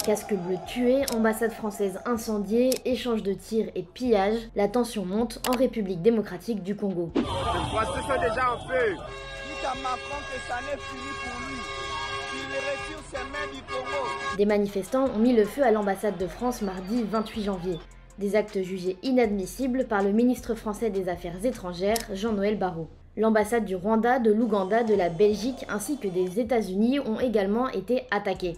Casques bleus tués, ambassade française incendiée, échange de tirs et pillages, la tension monte en République démocratique du Congo. Les Français sont déjà en feu. Dites à Macron que ça n'est fini pour lui. Il retire ses mains du Congo. Des manifestants ont mis le feu à l'ambassade de France mardi 28 janvier. Des actes jugés inadmissibles par le ministre français des Affaires étrangères, Jean-Noël Barrot. L'ambassade du Rwanda, de l'Ouganda, de la Belgique ainsi que des États-Unis ont également été attaquées.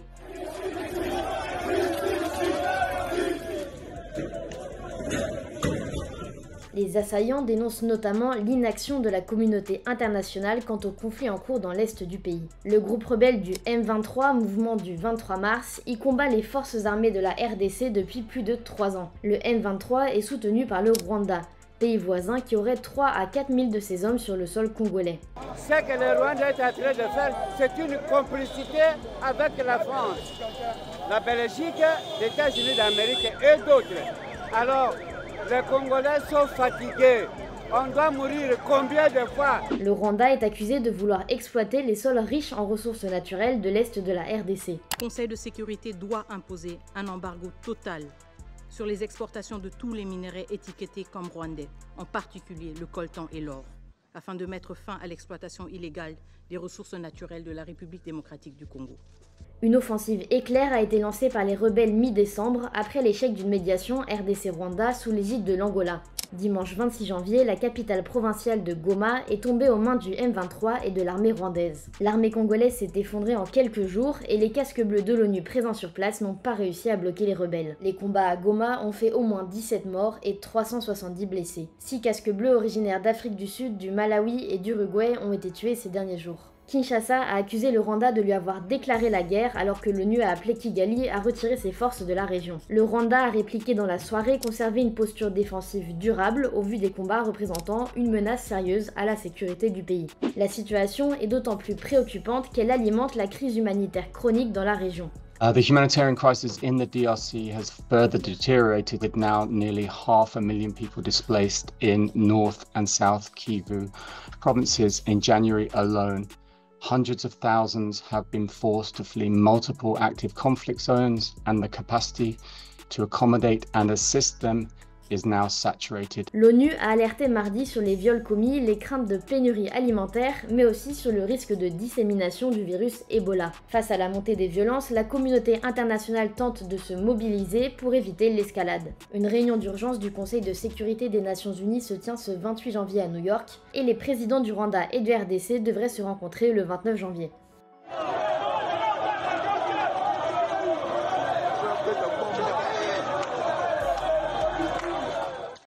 Les assaillants dénoncent notamment l'inaction de la communauté internationale quant au conflit en cours dans l'est du pays. Le groupe rebelle du M23, mouvement du 23 mars, y combat les forces armées de la RDC depuis plus de 3 ans. Le M23 est soutenu par le Rwanda, pays voisin qui aurait 3 à 4 000 de ses hommes sur le sol congolais. Ce que le Rwanda est en train de faire, c'est une complicité avec la France, la Belgique, les États-Unis d'Amérique et d'autres. Alors, les Congolais sont fatigués. On doit mourir combien de fois? Le Rwanda est accusé de vouloir exploiter les sols riches en ressources naturelles de l'est de la RDC. Le Conseil de sécurité doit imposer un embargo total sur les exportations de tous les minerais étiquetés comme rwandais, en particulier le coltan et l'or, afin de mettre fin à l'exploitation illégale des ressources naturelles de la République démocratique du Congo. Une offensive éclair a été lancée par les rebelles mi-décembre après l'échec d'une médiation RDC-Rwanda sous l'égide de l'Angola. Dimanche 26 janvier, la capitale provinciale de Goma est tombée aux mains du M23 et de l'armée rwandaise. L'armée congolaise s'est effondrée en quelques jours et les casques bleus de l'ONU présents sur place n'ont pas réussi à bloquer les rebelles. Les combats à Goma ont fait au moins 17 morts et 370 blessés. 6 casques bleus originaires d'Afrique du Sud, du Malawi et d'Uruguay ont été tués ces derniers jours. Kinshasa a accusé le Rwanda de lui avoir déclaré la guerre alors que l'ONU a appelé Kigali à retirer ses forces de la région. Le Rwanda a répliqué dans la soirée conserver une posture défensive durable au vu des combats représentant une menace sérieuse à la sécurité du pays. La situation est d'autant plus préoccupante qu'elle alimente la crise humanitaire chronique dans la région. The humanitarian crisis in the DRC has further deteriorated with now nearly 500,000 people displaced in North and South Kivu provinces in January alone. Hundreds of thousands have been forced to flee multiple active conflict zones, and the capacity to accommodate and assist them is now saturated. L'ONU a alerté mardi sur les viols commis, les craintes de pénurie alimentaire, mais aussi sur le risque de dissémination du virus Ebola. Face à la montée des violences, la communauté internationale tente de se mobiliser pour éviter l'escalade. Une réunion d'urgence du Conseil de sécurité des Nations Unies se tient ce 28 janvier à New York, et les présidents du Rwanda et du RDC devraient se rencontrer le 29 janvier.